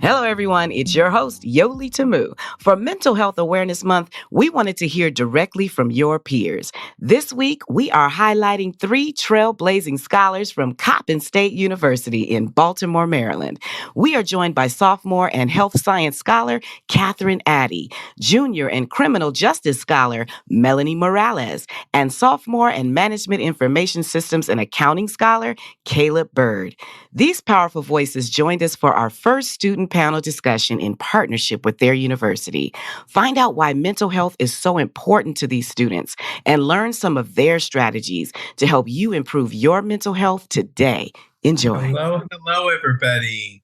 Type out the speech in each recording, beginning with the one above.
Hello, everyone. It's your host, Yoli Tamu. For Mental Health Awareness Month, we wanted to hear directly from your peers. This week, we are highlighting 3 trailblazing scholars from Coppin State University in Baltimore, Maryland. We are joined by sophomore and health science scholar Catherine Addey, junior and criminal justice scholar Mellany Morales, and sophomore and management information systems and accounting scholar Khaleb Byrd. These powerful voices joined us for our first student panel discussion in partnership with their university. Find out why mental health is so important to these students and learn some of their strategies to help you improve your mental health today. Enjoy. Hello, everybody.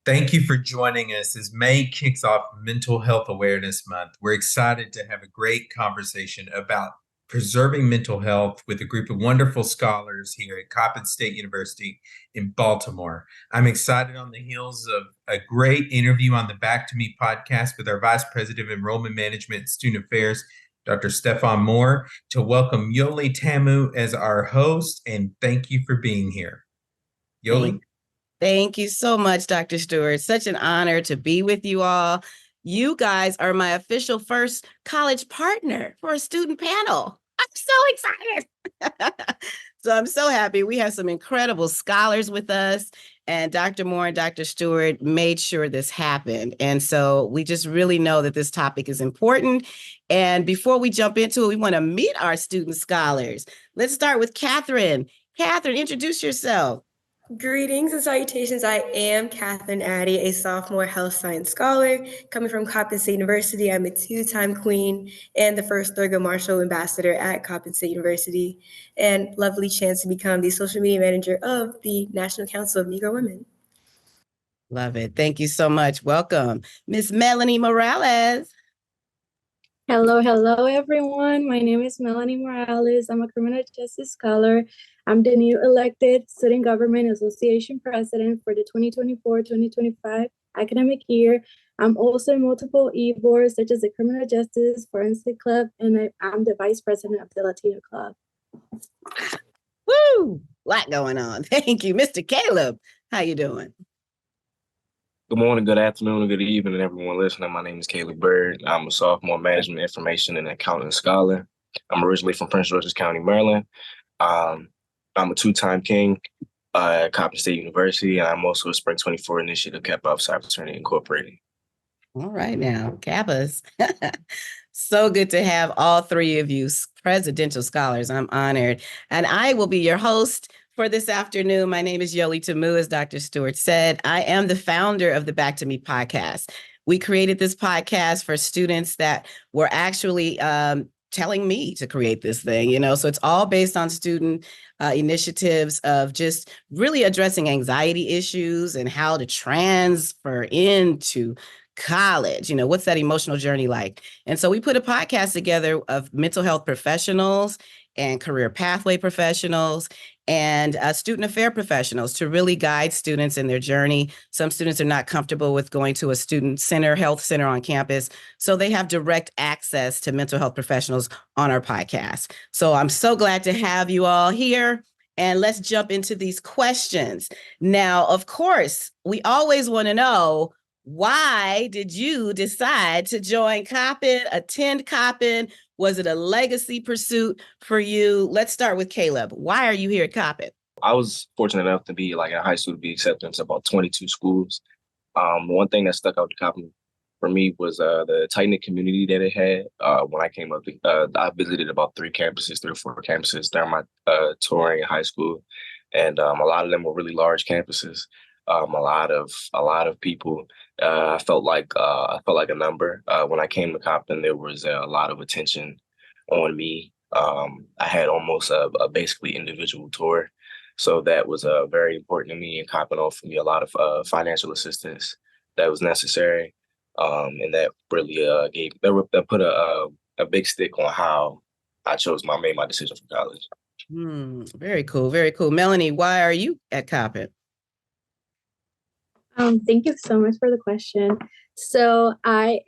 Thank you for joining us as May kicks off Mental Health Awareness Month. We're excited to have a great conversation about preserving mental health with a group of wonderful scholars here at Coppin State University in Baltimore. I'm excited on the heels of a great interview on the Back to Me podcast with our Vice President of Enrollment Management and Student Affairs, Dr. Stefan Moore, to welcome Yoli Tamu as our host, and thank you for being here. Yoli? Thank you so much, Dr. Stewart. Such an honor to be with you all. You guys are my official first college partner for a student panel. I'm so excited. So I'm so happy. We have some incredible scholars with us, and Dr. Moore and Dr. Stewart made sure this happened. And so we just really know that this topic is important. And before we jump into it, we want to meet our student scholars. Let's start with Catherine. Catherine, introduce yourself. Greetings and salutations. I am Catherine Addey, a sophomore health science scholar coming from Coppin State University. I'm a 2-time queen and the first Thurgood Marshall Ambassador at Coppin State University, and lovely chance to become the social media manager of the National Council of Negro Women. Love it. Thank you so much. Welcome. Miss Mellany Morales. Hello, everyone. My name is Mellany Morales. I'm a criminal justice scholar. I'm the new elected Student Government Association president for the 2024-2025 academic year. I'm also in multiple e-boards, such as the Criminal Justice Forensic Club, and I'm the vice president of the Latino Club. Woo! Lot going on. Thank you. Mr. Khaleb, how you doing? Good morning, good afternoon, and good evening, everyone listening. My name is Khaleb Byrd. I'm a sophomore management information and accounting scholar. I'm originally from Prince George's County, Maryland. I'm a 2-time king at Coppin State University, and I'm also a Spring 24 Initiative Kappa Alpha Fraternity Incorporated. All right now, Kappas. So good to have all 3 of you presidential scholars. I'm honored. And I will be your host for this afternoon. My name is Yoli Tamu, as Dr. Stewart said. I am the founder of the Back to Me podcast. We created this podcast for students that were actually telling me to create this thing, so it's all based on student initiatives of just really addressing anxiety issues and how to transfer into college. What's that emotional journey like? And so we put a podcast together of mental health professionals and career pathway professionals and student affair professionals to really guide students in their journey. Some students are not comfortable with going to a student center, health center on campus, so they have direct access to mental health professionals on our podcast. So I'm so glad to have you all here. And let's jump into these questions. Now, of course, we always want to know, why did you decide to join Coppin, attend Coppin? Was it a legacy pursuit for you? Let's start with Khaleb. Why are you here at Coppin? I was fortunate enough to be in high school, to be accepted into about 22 schools. One thing that stuck out to Coppin for me was the tight-knit community that it had. When I came up, I visited about 3 or 4 campuses during my touring in high school, and a lot of them were really large campuses. A lot of people. I felt like a number. When I came to Coppin, there was a lot of attention on me. I had almost a basically individual tour, so that was very important to me. And Coppin offered me a lot of financial assistance that was necessary, and that really that put a big stick on how I made my decision for college. Very cool, very cool. Mellany, why are you at Coppin? Thank you so much for the question. So I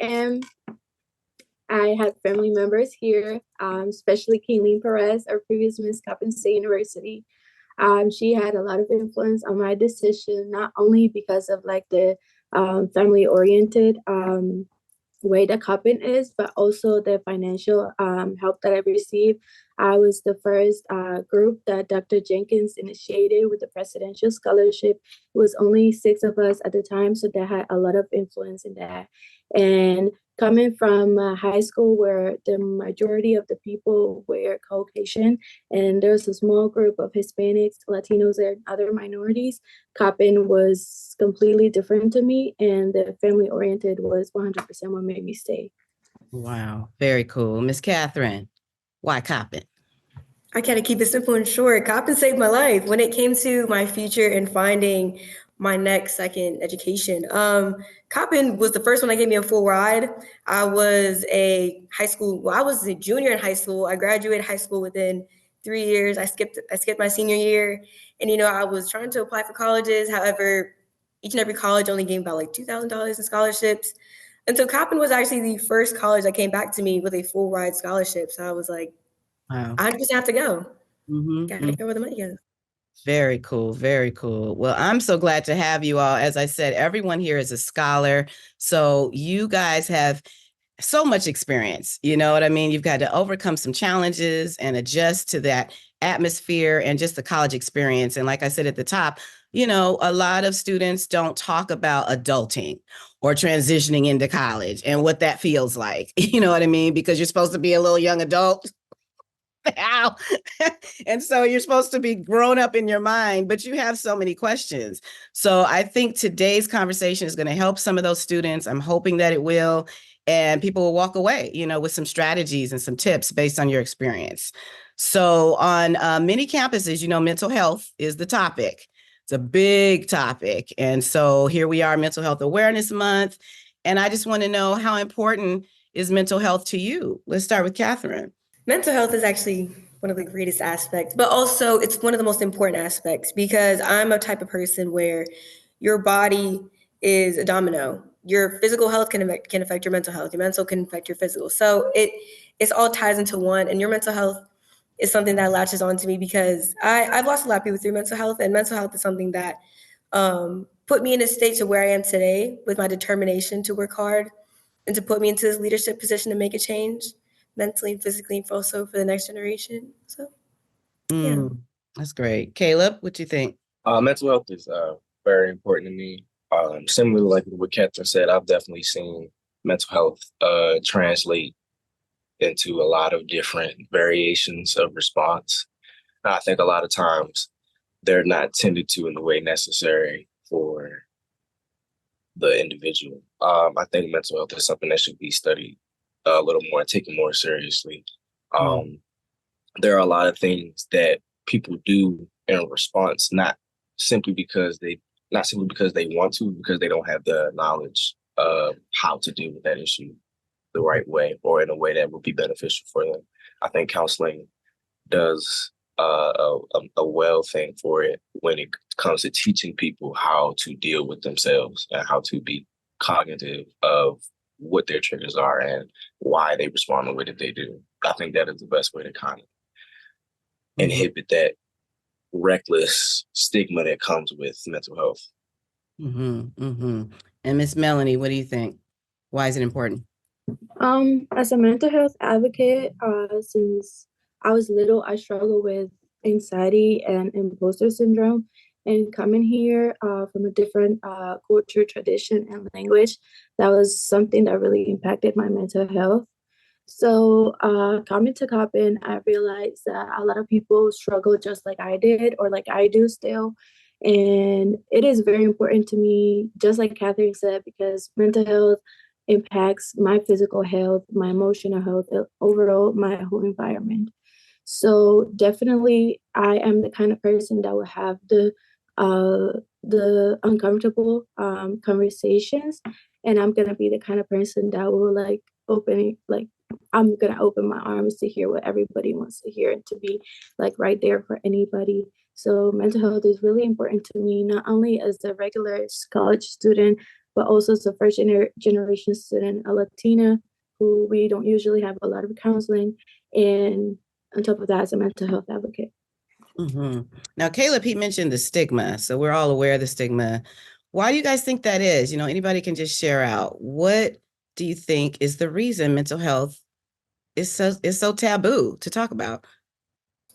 have family members here, especially Catherine Perez, our previous Miss Coppin State University. She had a lot of influence on my decision, not only because of the family-oriented way that Coppin is, but also the financial help that I received. I was the first group that Dr. Jenkins initiated with the presidential scholarship. It was only 6 of us at the time, so that had a lot of influence in that. And coming from high school where the majority of the people were Caucasian, and there's a small group of Hispanics, Latinos, and other minorities, Coppin was completely different to me, and the family-oriented was 100% what made me stay. Wow, very cool. Miss Catherine, why Coppin? I gotta keep it simple and short. Coppin saved my life when it came to my future and finding my next second education. Coppin was the first one that gave me a full ride. I was a junior in high school. I graduated high school within 3 years. I skipped my senior year, and I was trying to apply for colleges. However, each and every college only gave about like $2,000 in scholarships. And so Coppin was actually the first college that came back to me with a full ride scholarship. So I was like, Wow. I just have to go. Mm-hmm. Gotta go where the money goes. Very cool. Very cool. Well, I'm so glad to have you all. As I said, everyone here is a scholar. So you guys have so much experience. You know what I mean? You've got to overcome some challenges and adjust to that atmosphere and just the college experience. And like I said at the top, a lot of students don't talk about adulting or transitioning into college and what that feels like. You know what I mean? Because you're supposed to be a little young adult now. And so you're supposed to be grown up in your mind, but you have so many questions. So I think today's conversation is going to help some of those students. I'm hoping that it will. And people will walk away, with some strategies and some tips based on your experience. So on many campuses, mental health is the topic. It's a big topic. And so here we are, Mental Health Awareness Month. And I just want to know, how important is mental health to you? Let's start with Catherine. Mental health is actually one of the greatest aspects, but also it's one of the most important aspects, because I'm a type of person where your body is a domino. Your physical health can affect your mental health. Your mental can affect your physical. So it's all ties into one. And your mental health is something that latches on to me, because I've lost a lot of people through mental health, and mental health is something that put me in a state to where I am today, with my determination to work hard and to put me into this leadership position to make a change, mentally and physically, and also for the next generation. So, yeah. That's great. Khaleb, what do you think? Mental health is very important to me. Similar like what Catherine said, I've definitely seen mental health translate into a lot of different variations of response. And I think a lot of times they're not tended to in the way necessary for the individual. I think mental health is something that should be studied a little more and taken more seriously. There are a lot of things that people do in response, not simply because they want to, because they don't have the knowledge of how to deal with that issue the right way, or in a way that would be beneficial for them. I think counseling does a well thing for it when it comes to teaching people how to deal with themselves and how to be cognitive of what their triggers are and why they respond the way that they do. I think that is the best way to kind of inhibit that reckless stigma that comes with mental health. And Miss Mellany, what do you think? Why is it important? As a mental health advocate, since I was little, I struggled with anxiety and imposter syndrome. And coming here from a different culture, tradition, and language, that was something that really impacted my mental health. So coming to Coppin, I realized that a lot of people struggle just like I did, or like I do still. And it is very important to me, just like Catherine said, because mental health impacts my physical health, my emotional health, overall my whole environment. So definitely, I am the kind of person that will have the uncomfortable conversations, and I'm gonna be the kind of person that will I'm gonna open my arms to hear what everybody wants to hear and to be like right there for anybody. So mental health is really important to me, not only as a regular college student, but also as a first generation student, a Latina who we don't usually have a lot of counseling, and on top of that, as a mental health advocate. Now, Khaleb, he mentioned the stigma. So we're all aware of the stigma. Why do you guys think that is? Anybody can just share out. What do you think is the reason mental health is so taboo to talk about?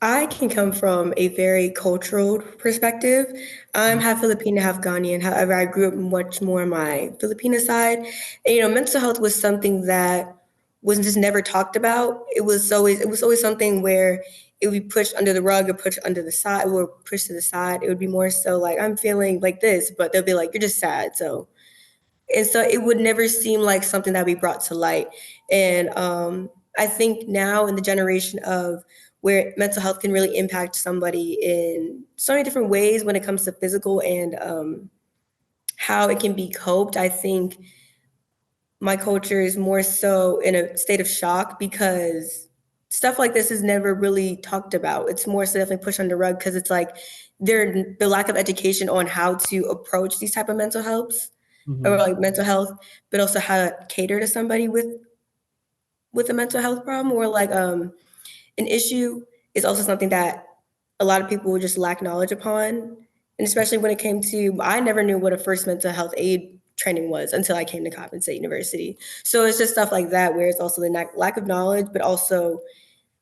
I can come from a very cultural perspective. I'm half Filipino, half Ghanaian. However, I grew up much more on my Filipino side. And, mental health was something that was just never talked about. It was always something where it would be pushed under the rug or pushed under the side or pushed to the side. It would be more so like, I'm feeling like this, but they'll be like, you're just sad. And so it would never seem like something that we brought to light. And I think now in the generation of where mental health can really impact somebody in so many different ways when it comes to physical and how it can be coped, I think my culture is more so in a state of shock because stuff like this is never really talked about. It's more so definitely pushed under the rug because it's like the lack of education on how to approach these type of mental health or like mental health, but also how to cater to somebody with a mental health problem or like an issue is also something that a lot of people just lack knowledge upon. And especially when it came to, I never knew what a first mental health aid training was until I came to Coppin State University. So it's just stuff like that where it's also the lack of knowledge, but also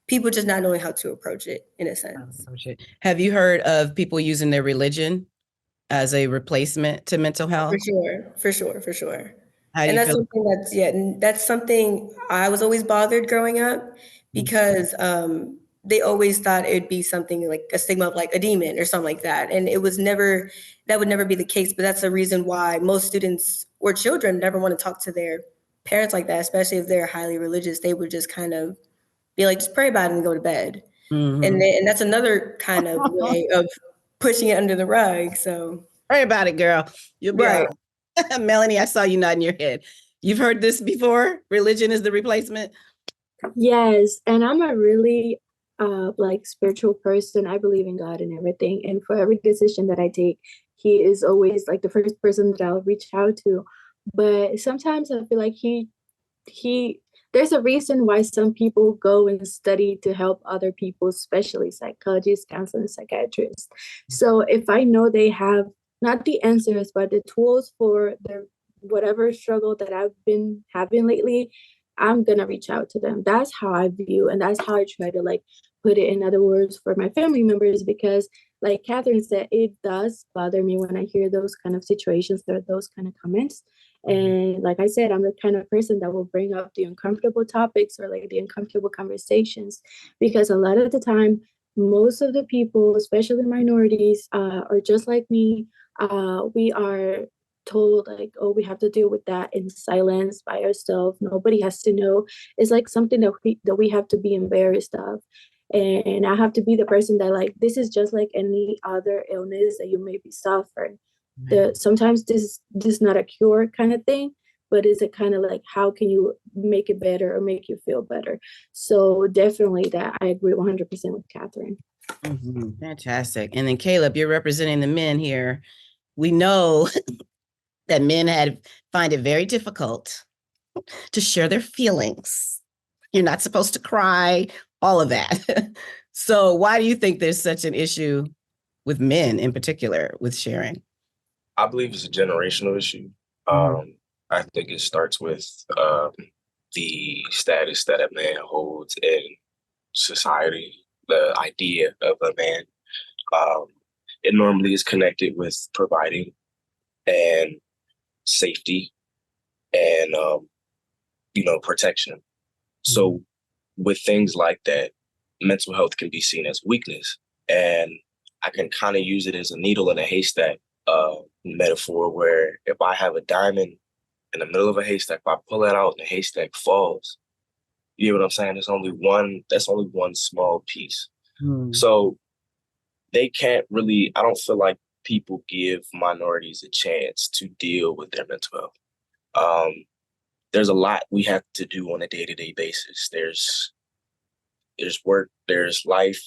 people just not knowing how to approach it in a sense. Have you heard of people using their religion as a replacement to mental health? For sure. How do And you that's feel? that's something I was always bothered growing up because they always thought it'd be something like a stigma of like a demon or something like that. And that would never be the case. But that's the reason why most students or children never want to talk to their parents like that, especially if they're highly religious. They would just kind of be like, just pray about it and go to bed. And that's another kind of way of pushing it under the rug. So Pray about it, girl. You'll be all right. right. Mellany, I saw you nodding your head. You've heard this before? Religion is the replacement? Yes, and I'm a really like spiritual person. I believe in God and everything. And for every decision that I take, he is always like the first person that I'll reach out to. But sometimes I feel like he there's a reason why some people go and study to help other people, especially psychologists, counselors, psychiatrists. So if I know they have not the answers, but the tools for their whatever struggle that I've been having lately, I'm gonna reach out to them. That's how I view, and that's how I try to like put it in other words for my family members, because like Catherine said, it does bother me when I hear those kind of situations or those kind of comments. And like I said, I'm the kind of person that will bring up the uncomfortable topics or like the uncomfortable conversations, because a lot of the time, most of the people, especially minorities, are just like me. We are told like, oh, we have to deal with that in silence by ourselves. Nobody has to know. It's like something that we have to be embarrassed of. And I have to be the person that like, this is just like any other illness that you may be suffering. Sometimes this is not a cure kind of thing, but it's a kind of like, how can you make it better or make you feel better? So definitely that I agree 100% with Catherine. Fantastic. And then Khaleb, you're representing the men here. We know that men find it very difficult to share their feelings. You're not supposed to cry, all of that. So why do you think there's such an issue with men in particular with sharing? I believe it's a generational issue. I think it starts with the status that a man holds in society, the idea of a man. It normally is connected with providing and safety and, protection. So with things like that, mental health can be seen as weakness. And I can kind of use it as a needle in a haystack metaphor, where if I have a diamond in the middle of a haystack, if I pull it out and the haystack falls, you know what I'm saying? That's only one small piece. So they can't really, I don't feel like people give minorities a chance to deal with their mental health. There's a lot we have to do on a day-to-day basis. There's work, there's life,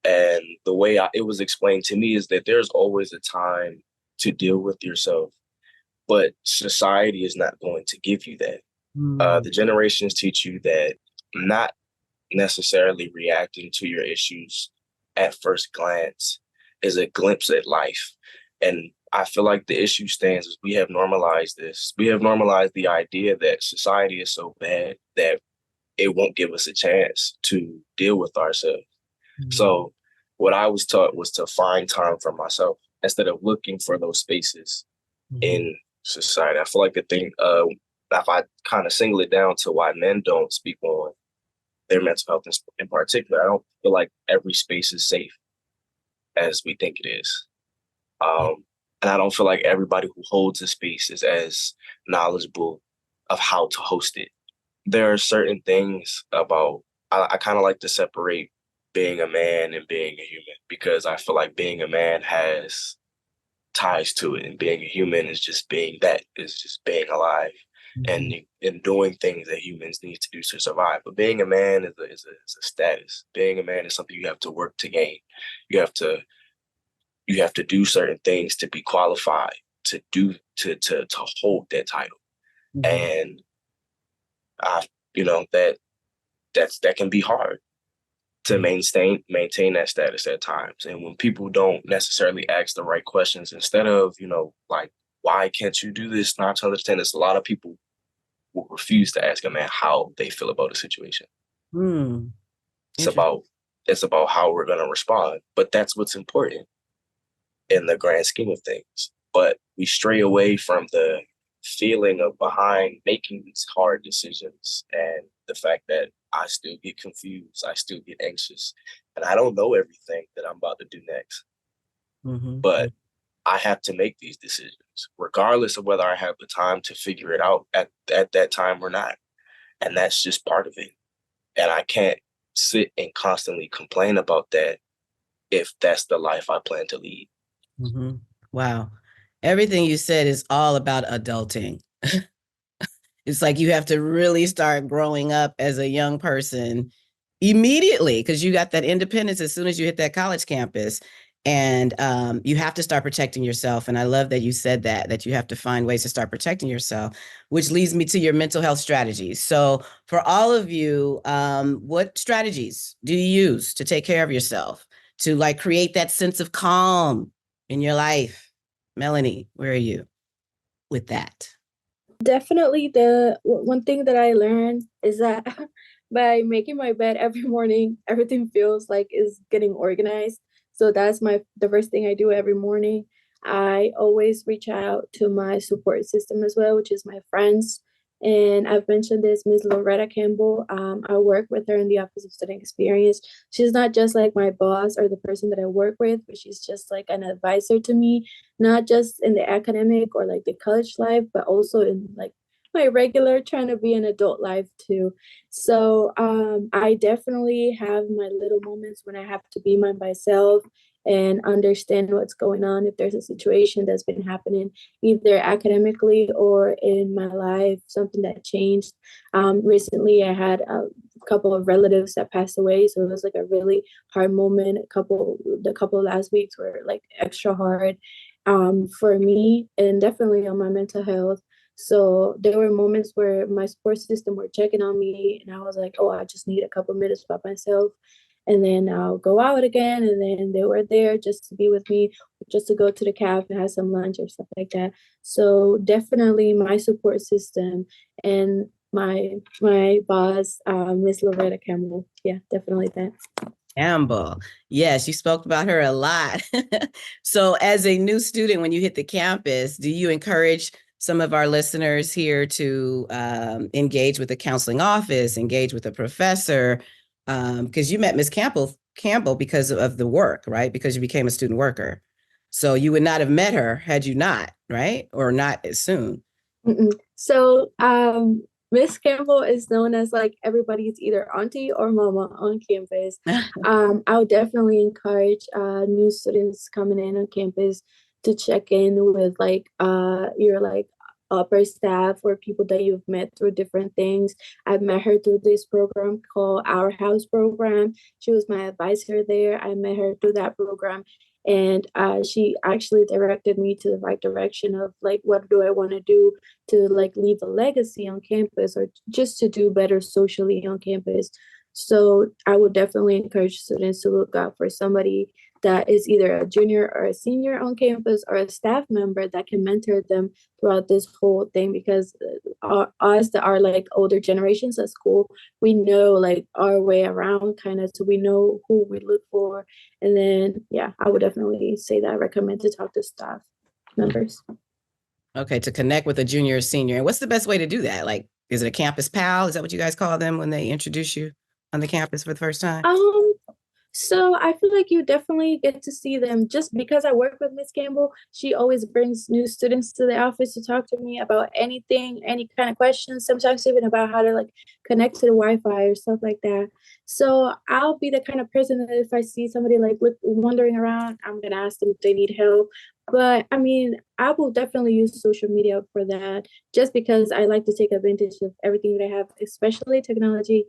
and the way it was explained to me is that there's always a time to deal with yourself, but society is not going to give you that. The generations teach you that not necessarily reacting to your issues at first glance is a glimpse at life. And I feel like the issue stands is we have normalized this. We have normalized the idea that society is so bad that it won't give us a chance to deal with ourselves. Mm-hmm. So what I was taught was to find time for myself instead of looking for those spaces in society. I feel like the thing, if I kind of single it down to why men don't speak on their mental health in particular, I don't feel like every space is safe as we think it is. And I don't feel like everybody who holds a space is as knowledgeable of how to host it. There are certain things about, I kind of like to separate being a man and being a human, because I feel like being a man has ties to it, and being a human is just being alive and doing things that humans need to do to survive. But being a man is a status. Being a man is something you have to work to gain. You have to do certain things to be qualified to hold that title. And that can be hard to maintain that status at times. And when people don't necessarily ask the right questions, instead of, like, why can't you do this? 9 times out of 10, there's a lot of people will refuse to ask a man how they feel about a situation. It's about how we're going to respond. But that's what's important in the grand scheme of things. But we stray away from the feeling of behind making these hard decisions, and the fact that I still get confused, I still get anxious, and I don't know everything that I'm about to do next. But I have to make these decisions, regardless of whether I have the time to figure it out at that time or not. And that's just part of it. And I can't sit and constantly complain about that if that's the life I plan to lead. Wow. Everything you said is all about adulting. It's like you have to really start growing up as a young person immediately, because you got that independence as soon as you hit that college campus. And you have to start protecting yourself. And I love that you said that you have to find ways to start protecting yourself, which leads me to your mental health strategies. So for all of you, what strategies do you use to take care of yourself, to like create that sense of calm in your life? Mellany, where are you with that? Definitely the one thing that I learned is that by making my bed every morning, everything feels like is getting organized. So that's the first thing I do every morning. I always reach out to my support system as well, which is my friends. And I've mentioned this, Ms. Loretta Campbell. I work with her in the Office of Student Experience. She's not just like my boss or the person that I work with, but she's just like an advisor to me, not just in the academic or like the college life, but also in like my regular trying to be an adult life too. So I definitely have my little moments when I have to be by myself and understand what's going on. If there's a situation that's been happening either academically or in my life, something that changed. Recently, I had a couple of relatives that passed away, so it was like a really hard moment. The couple of last weeks were like extra hard for me, and definitely on my mental health. So there were moments where my support system were checking on me, and I was like, oh, I just need a couple minutes by myself. And then I'll go out again, and then they were there just to be with me, just to go to the cafe and have some lunch or stuff like that. So definitely my support system and my boss, Miss Loretta Campbell. Yeah, definitely that. Campbell. Yes, you spoke about her a lot. So as a new student, when you hit the campus, do you encourage some of our listeners here to engage with the counseling office, engage with a professor? Because you met Ms. Campbell because of the work, right? Because you became a student worker. So you would not have met her had you not, right? Or not as soon. So Miss Campbell is known as like everybody's either auntie or mama on campus. I would definitely encourage new students coming in on campus to check in with like your like upper staff or people that you've met through different things. I've met her through this program called Our House program. She was my advisor there. I met her through that program. And she actually directed me to the right direction of like, what do I want to do to like leave a legacy on campus or just to do better socially on campus. So I would definitely encourage students to look out for somebody that is either a junior or a senior on campus or a staff member that can mentor them throughout this whole thing, because us that are like older generations at school, we know like our way around kind of, so we know who we look for. And then, yeah, I would definitely say that I recommend to talk to staff members. Okay, to connect with a junior or senior. And what's the best way to do that? Like, is it a campus pal? Is that what you guys call them when they introduce you on the campus for the first time? So I feel like you definitely get to see them. Just because I work with Miss Campbell, she always brings new students to the office to talk to me about anything, any kind of questions, sometimes even about how to like connect to the Wi-Fi or stuff like that. So I'll be the kind of person that if I see somebody like wandering around, I'm gonna ask them if they need help. But I mean, I will definitely use social media for that, just because I like to take advantage of everything that I have, especially technology.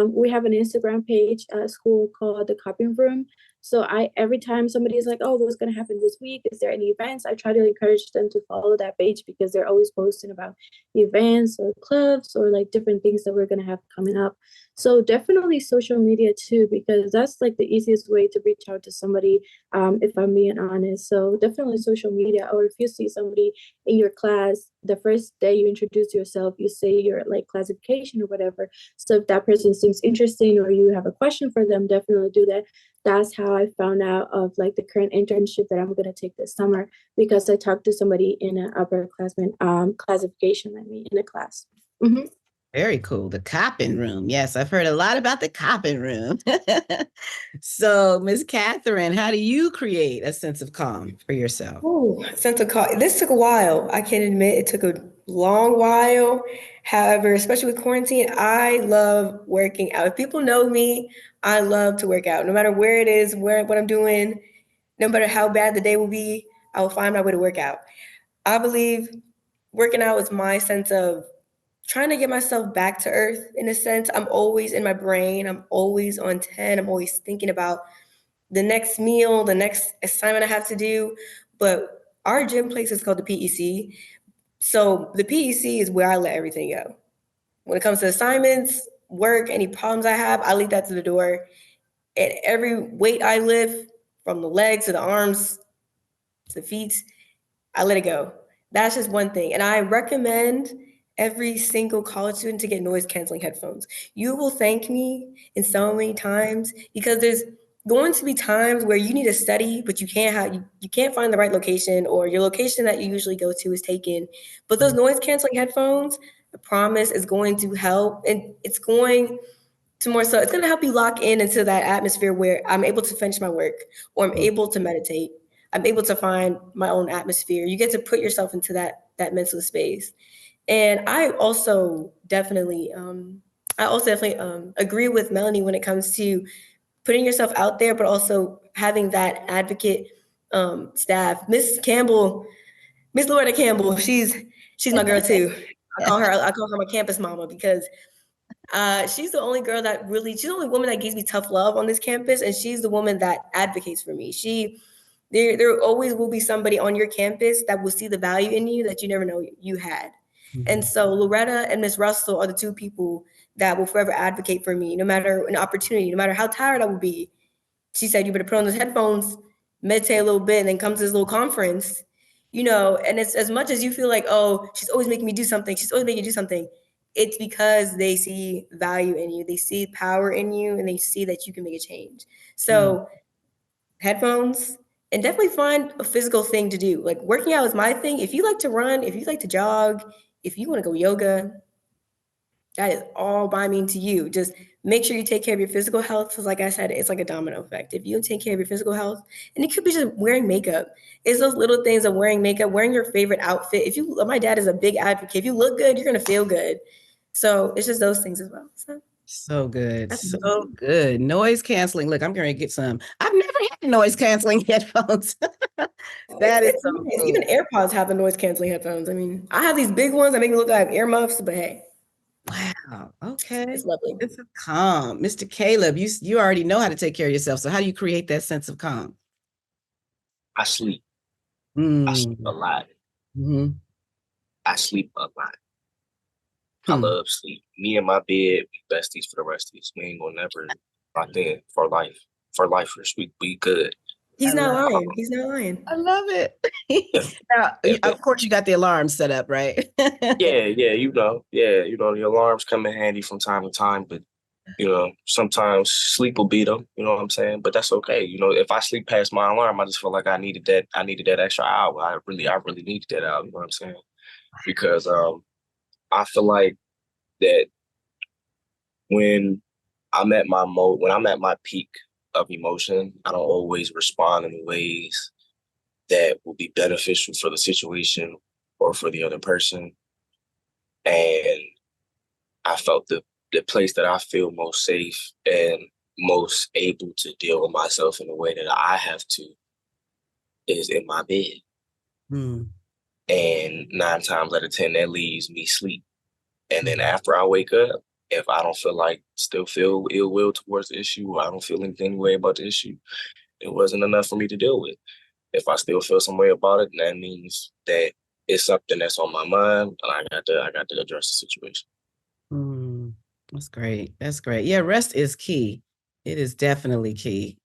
We have an Instagram page at school called the Coppin Room. So every time somebody is like, oh, what's going to happen this week? Is there any events? I try to encourage them to follow that page, because they're always posting about events or clubs or like different things that we're going to have coming up. So definitely social media too, because that's like the easiest way to reach out to somebody, if I'm being honest. So definitely social media, or if you see somebody in your class, the first day you introduce yourself, you say your like classification or whatever. So if that person seems interesting or you have a question for them, definitely do that. That's how I found out of like the current internship that I'm going to take this summer, because I talked to somebody in an upperclassman classification like me in a class. Mm-hmm. Very cool. The Coppin Room. Yes, I've heard a lot about the Coppin Room. So, Ms. Catherine, how do you create a sense of calm for yourself? Oh, sense of calm. This took a while. I can admit it took a long while. However, especially with quarantine, I love working out. If people know me, I love to work out. No matter where it is, what I'm doing, no matter how bad the day will be, I will find my way to work out. I believe working out is my sense of trying to get myself back to earth. In a sense, I'm always in my brain. I'm always on 10. I'm always thinking about the next meal, the next assignment I have to do. But our gym place is called the PEC. So the PEC is where I let everything go. When it comes to assignments, work, any problems I have, I leave that to the door. And every weight I lift, from the legs to the arms to the feet, I let it go. That's just one thing. And I recommend every single college student to get noise canceling headphones. You will thank me in so many times, because there's going to be times where you need to study, but you can't find the right location, or your location that you usually go to is taken. But those noise canceling headphones, I promise, is going to help, and it's going to more so, it's going to help you lock in into that atmosphere where I'm able to finish my work, or I'm able to meditate. I'm able to find my own atmosphere. You get to put yourself into that mental space. And I also definitely agree with Mellany when it comes to putting yourself out there, but also having that advocate staff. Miss Loretta Campbell, she's my girl too. I call her my campus mama, because she's the only girl she's the only woman that gives me tough love on this campus, and she's the woman that advocates for me. There always will be somebody on your campus that will see the value in you that you never know you had. Mm-hmm. And so Loretta and Miss Russell are the two people that will forever advocate for me, no matter an opportunity, no matter how tired I will be. She said, you better put on those headphones, meditate a little bit, and then come to this little conference, and it's as much as you feel like, oh, she's always making me do something. She's always making you do something. It's because they see value in you. They see power in you, and they see that you can make a change. So headphones, and definitely find a physical thing to do. Like working out is my thing. If you like to run, if you like to jog, if you want to go yoga, that is all by me to you. Just make sure you take care of your physical health. Because like I said, it's like a domino effect. If you take care of your physical health, and it could be just wearing makeup. It's those little things of wearing makeup, wearing your favorite outfit. My dad is a big advocate. If you look good, you're going to feel good. So it's just those things as well. So good. So good. Noise canceling. Look, I'm going to get some. I've never had noise canceling headphones. That is so nice. Even AirPods have the noise canceling headphones. I mean, I have these big ones that make me look like earmuffs, but hey. Wow. Okay. It's lovely. It's calm. Mr. Khaleb, you already know how to take care of yourself. So how do you create that sense of calm? I sleep. I sleep a lot. Mm-hmm. I sleep a lot. I love sleep. Me and my bed, we besties for the rest of this. We ain't gonna never lock in for life. For lifers, we good. He's I not love lying. He's not lying. I love it. Now, of course, you got the alarm set up, right? Yeah, the alarms come in handy from time to time, but sometimes sleep will beat them. You know what I'm saying? But that's okay. If I sleep past my alarm, I just feel like I needed that extra hour. I really needed that hour. You know what I'm saying? Because I feel like that when I'm at my peak of emotion, I don't always respond in ways that will be beneficial for the situation or for the other person. And I felt the place that I feel most safe and most able to deal with myself in the way that I have to is in my bed. And 9 times out of 10, that leaves me sleep. And then after I wake up, if I don't still feel ill will towards the issue, or I don't feel anything way about the issue, it wasn't enough for me to deal with. If I still feel some way about it, that means that it's something that's on my mind, and I got to address the situation. That's great. That's great. Yeah, rest is key. It is definitely key.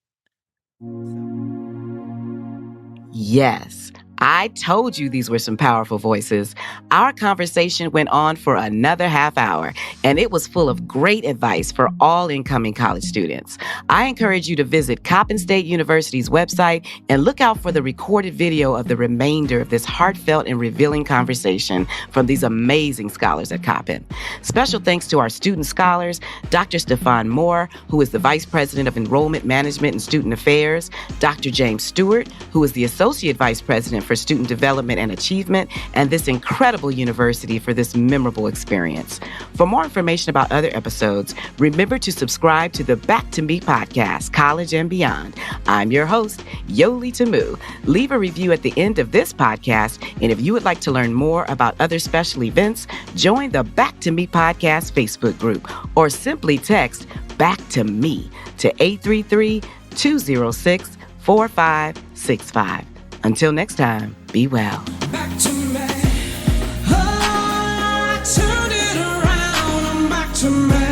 Yes, I told you these were some powerful voices. Our conversation went on for another half hour, and it was full of great advice for all incoming college students. I encourage you to visit Coppin State University's website and look out for the recorded video of the remainder of this heartfelt and revealing conversation from these amazing scholars at Coppin. Special thanks to our student scholars, Dr. Stefan Moore, who is the Vice President of Enrollment Management and Student Affairs, Dr. James Stewart, who is the Associate Vice President for Student Development and Achievement, and this incredible university for this memorable experience. For more information about other episodes, remember to subscribe to the Back to Me podcast, College and Beyond. I'm your host, Yoli Tamu. Leave a review at the end of this podcast, and if you would like to learn more about other special events, join the Back to Me podcast Facebook group, or simply text Back to Me to 833-206-4565. Until next time, be well. Back to me. Oh, I turned it around. I'm back to me.